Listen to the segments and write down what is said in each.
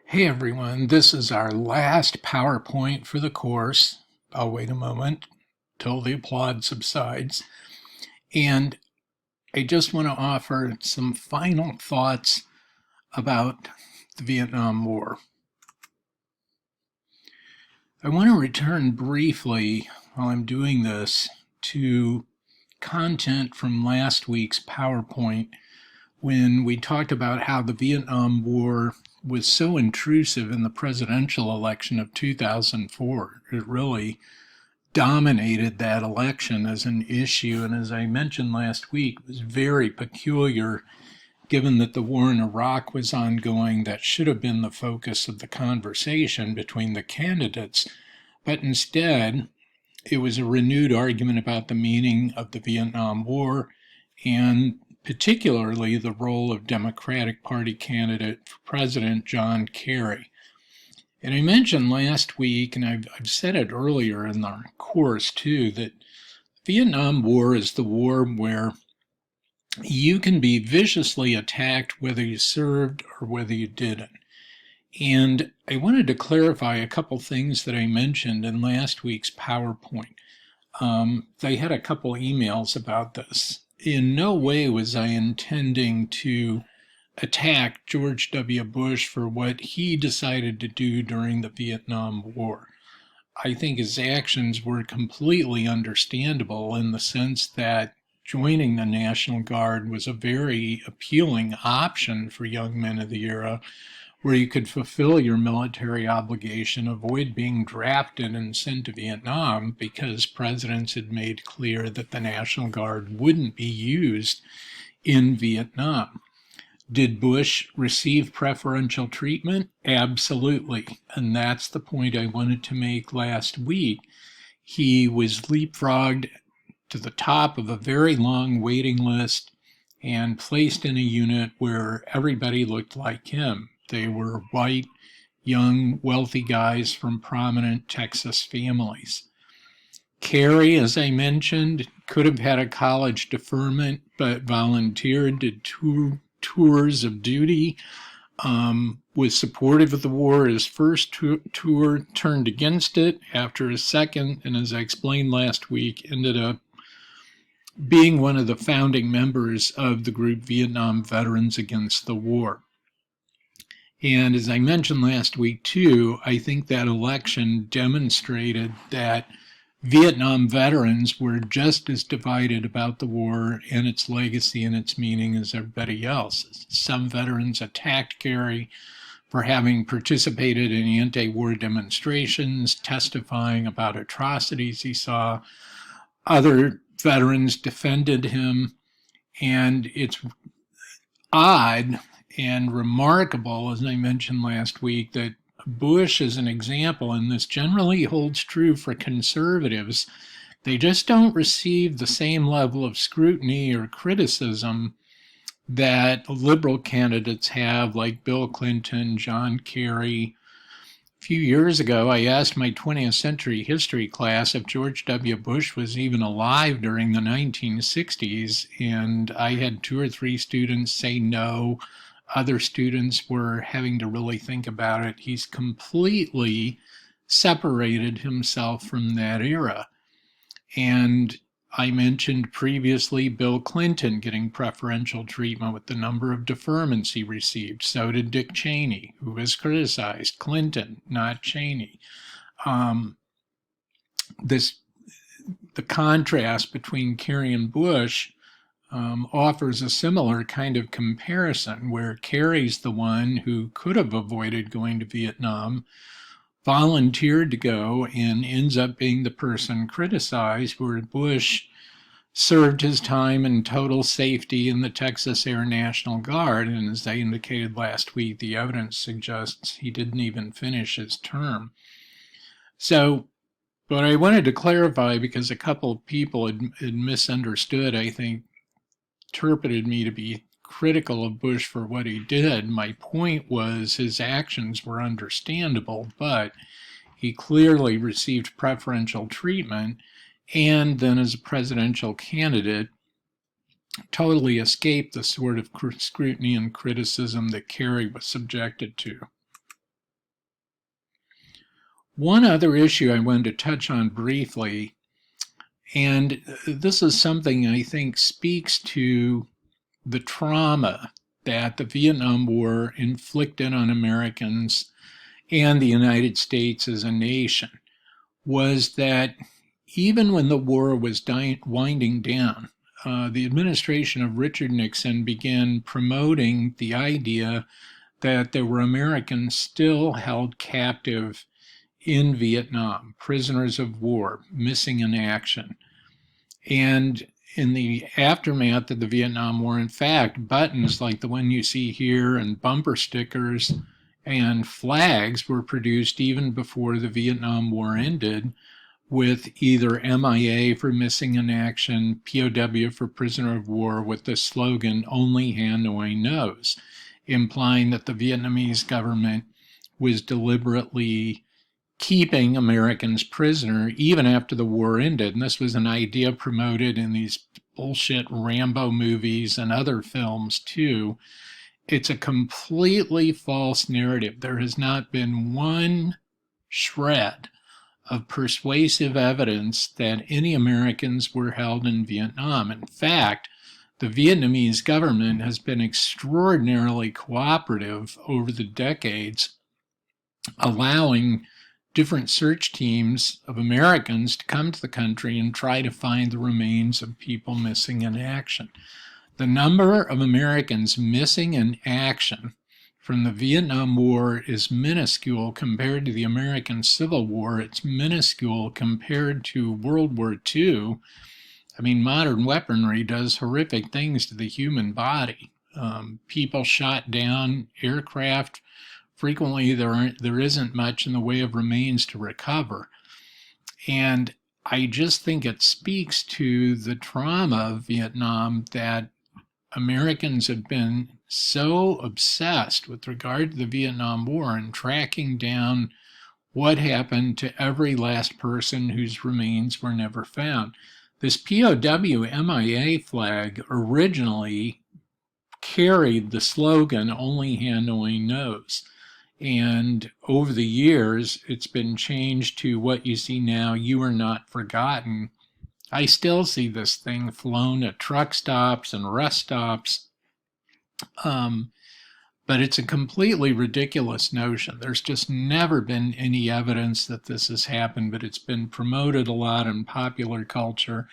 Hey everyone, this is our last PowerPoint for the course. I'll wait a moment till the applaud subsides. And I just want to offer some final thoughts about the Vietnam War. I want to return briefly, while I'm doing this, to content from last week's PowerPoint when we talked about how the Vietnam War was so intrusive in the presidential election of 2004. It really dominated that election as an issue, and as I mentioned last week, it was very peculiar given that the war in Iraq was ongoing. That should have been the focus of the conversation between the candidates, but instead it was a renewed argument about the meaning of the Vietnam War and particularly the role of Democratic Party candidate for president John Kerry. And I mentioned last week, and I've said it earlier in the course too, that Vietnam War is the war where you can be viciously attacked whether you served or whether you didn't. And I wanted to clarify a couple things that I mentioned in last week's PowerPoint. They had a couple emails about this. In no way was I intending to attack George W. Bush for what he decided to do during the Vietnam War. I think his actions were completely understandable in the sense that joining the National Guard was a very appealing option for young men of the era, where you could fulfill your military obligation, avoid being drafted and sent to Vietnam, because presidents had made clear that the National Guard wouldn't be used in Vietnam. Did Bush receive preferential treatment? Absolutely. And that's the point I wanted to make last week. He was leapfrogged to the top of a very long waiting list and placed in a unit where everybody looked like him. They were white, young, wealthy guys from prominent Texas families. Kerry, as I mentioned, could have had a college deferment, but volunteered, did two tours of duty, was supportive of the war. His first tour turned against it after his second, and as I explained last week, ended up being one of the founding members of the group Vietnam Veterans Against the War. And as I mentioned last week too, I think that election demonstrated that Vietnam veterans were just as divided about the war and its legacy and its meaning as everybody else. Some veterans attacked Kerry for having participated in anti-war demonstrations, testifying about atrocities he saw. Other veterans defended him, and it's odd and remarkable, as I mentioned last week, that Bush is an example, and this generally holds true for conservatives. They just don't receive the same level of scrutiny or criticism that liberal candidates have, like Bill Clinton, John Kerry. A few years ago, I asked my 20th century history class if George W. Bush was even alive during the 1960s, and I had 2 or 3 students say no. Other students were having to really think about it. He's completely separated himself from that era. And I mentioned previously Bill Clinton getting preferential treatment with the number of deferments he received. So did Dick Cheney, who was criticized. Clinton, not Cheney. The contrast between Kerry and Bush offers a similar kind of comparison, where Kerry's the one who could have avoided going to Vietnam, volunteered to go, and ends up being the person criticized, where Bush served his time in total safety in the Texas Air National Guard, and as I indicated last week, the evidence suggests he didn't even finish his term. So, but I wanted to clarify, because a couple of people had misunderstood, I think, interpreted me to be critical of Bush for what he did. My point was his actions were understandable, but he clearly received preferential treatment, and then as a presidential candidate totally escaped the sort of scrutiny and criticism that Kerry was subjected to. One other issue I wanted to touch on briefly, and this is something I think speaks to the trauma that the Vietnam War inflicted on Americans and the United States as a nation, was that even when the war was winding down, the administration of Richard Nixon began promoting the idea that there were Americans still held captive in Vietnam, prisoners of war, missing in action. And in the aftermath of the Vietnam War, in fact, buttons like the one you see here and bumper stickers and flags were produced even before the Vietnam War ended, with either MIA for missing in action, POW for prisoner of war, with the slogan, "Only Hanoi Knows," implying that the Vietnamese government was deliberately keeping Americans prisoner even after the war ended. And this was an idea promoted in these bullshit Rambo movies and other films too. It's a completely false narrative. There has not been one shred of persuasive evidence that any Americans were held in Vietnam. In fact, the Vietnamese government has been extraordinarily cooperative over the decades, allowing different search teams of Americans to come to the country and try to find the remains of people missing in action. The number of Americans missing in action from the Vietnam War is minuscule compared to the American Civil War. It's minuscule compared to World War II. I mean, modern weaponry does horrific things to the human body. People shot down, aircraft. Frequently, there isn't much in the way of remains to recover. And I just think it speaks to the trauma of Vietnam that Americans have been so obsessed with regard to the Vietnam War and tracking down what happened to every last person whose remains were never found. This POW MIA flag originally carried the slogan, "Only Hanoi Knows." And over the years, it's been changed to what you see now, "You Are Not Forgotten." I still see this thing flown at truck stops and rest stops. But it's a completely ridiculous notion. There's just never been any evidence that this has happened, but it's been promoted a lot in popular culture.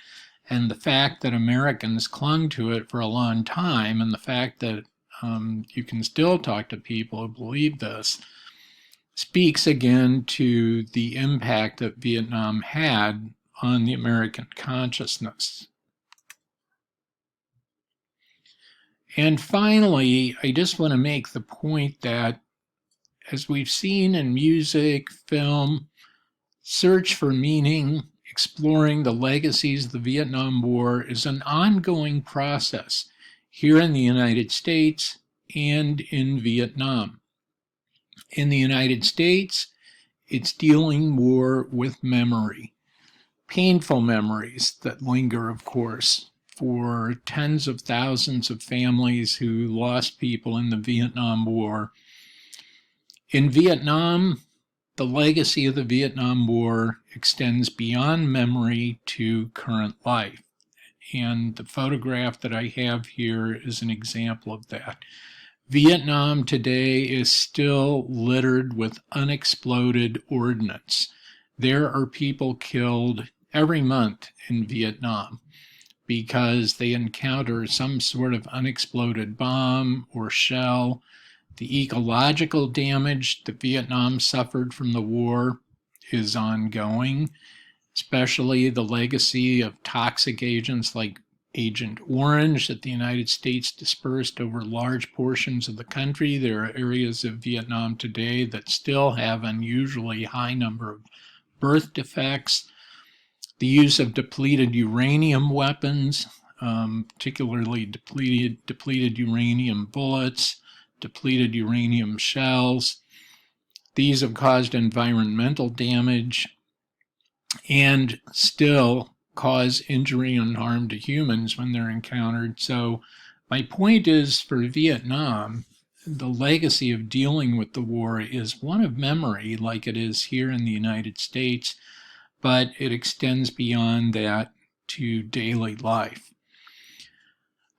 And the fact that Americans clung to it for a long time, and the fact that you can still talk to people who believe this, speaks again to the impact that Vietnam had on the American consciousness. And finally, I just want to make the point that, as we've seen in music, film, search for meaning, exploring the legacies of the Vietnam War is an ongoing process here in the United States and in Vietnam. In the United States, it's dealing more with memory, painful memories that linger, of course, for tens of thousands of families who lost people in the Vietnam War. In Vietnam, the legacy of the Vietnam War extends beyond memory to current life. And the photograph that I have here is an example of that. Vietnam today is still littered with unexploded ordnance. There are people killed every month in Vietnam because they encounter some sort of unexploded bomb or shell. The ecological damage that Vietnam suffered from the war is ongoing, especially the legacy of toxic agents like Agent Orange that the United States dispersed over large portions of the country. There are areas of Vietnam today that still have unusually high number of birth defects. The use of depleted uranium weapons, particularly depleted uranium bullets, depleted uranium shells. These have caused environmental damage and still cause injury and harm to humans when they're encountered. So my point is, for Vietnam, the legacy of dealing with the war is one of memory, like it is here in the United States, but it extends beyond that to daily life.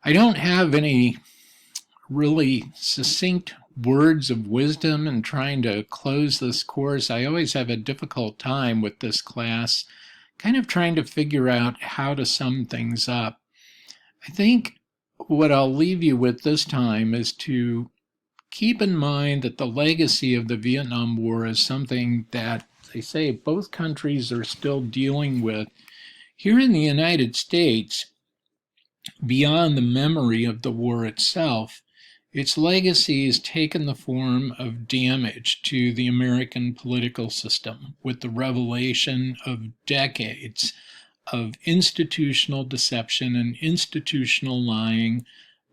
I don't have any really succinct words of wisdom in trying to close this course. I always have a difficult time with this class, kind of trying to figure out how to sum things up. I think what I'll leave you with this time is to keep in mind that the legacy of the Vietnam War is something that they say both countries are still dealing with. Here in the United States, beyond the memory of the war itself, its legacy has taken the form of damage to the American political system with the revelation of decades of institutional deception and institutional lying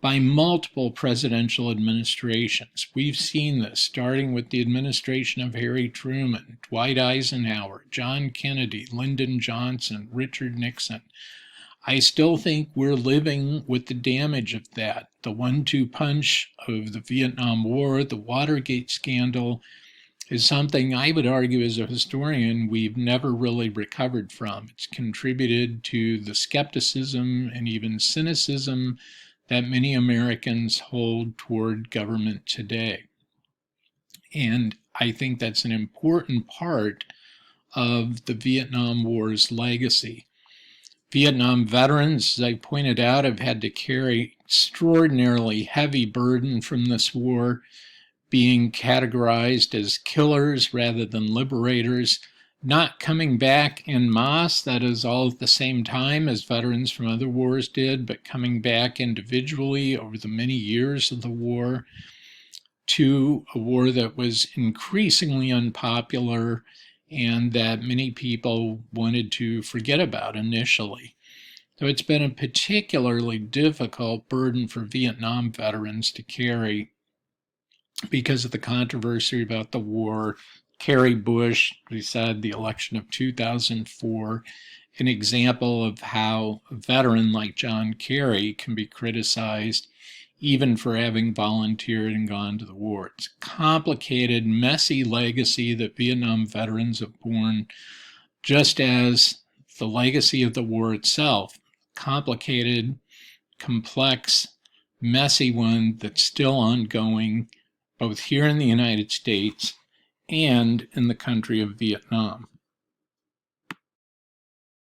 by multiple presidential administrations. We've seen this starting with the administration of Harry Truman, Dwight Eisenhower, John Kennedy, Lyndon Johnson, Richard Nixon. I still think we're living with the damage of that. The 1-2 punch of the Vietnam War, the Watergate scandal, is something I would argue as a historian we've never really recovered from. It's contributed to the skepticism and even cynicism that many Americans hold toward government today. And I think that's an important part of the Vietnam War's legacy. Vietnam veterans, as I pointed out, have had to carry extraordinarily heavy burden from this war, being categorized as killers rather than liberators, not coming back en masse, that is all at the same time as veterans from other wars did, but coming back individually over the many years of the war, to a war that was increasingly unpopular and that many people wanted to forget about initially. So it's been a particularly difficult burden for Vietnam veterans to carry because of the controversy about the war. Kerry Bush, we said, the election of 2004, an example of how a veteran like John Kerry can be criticized even for having volunteered and gone to the war. It's a complicated, messy legacy that Vietnam veterans have borne, just as the legacy of the war itself, complicated, complex, messy one that's still ongoing, both here in the United States and in the country of Vietnam.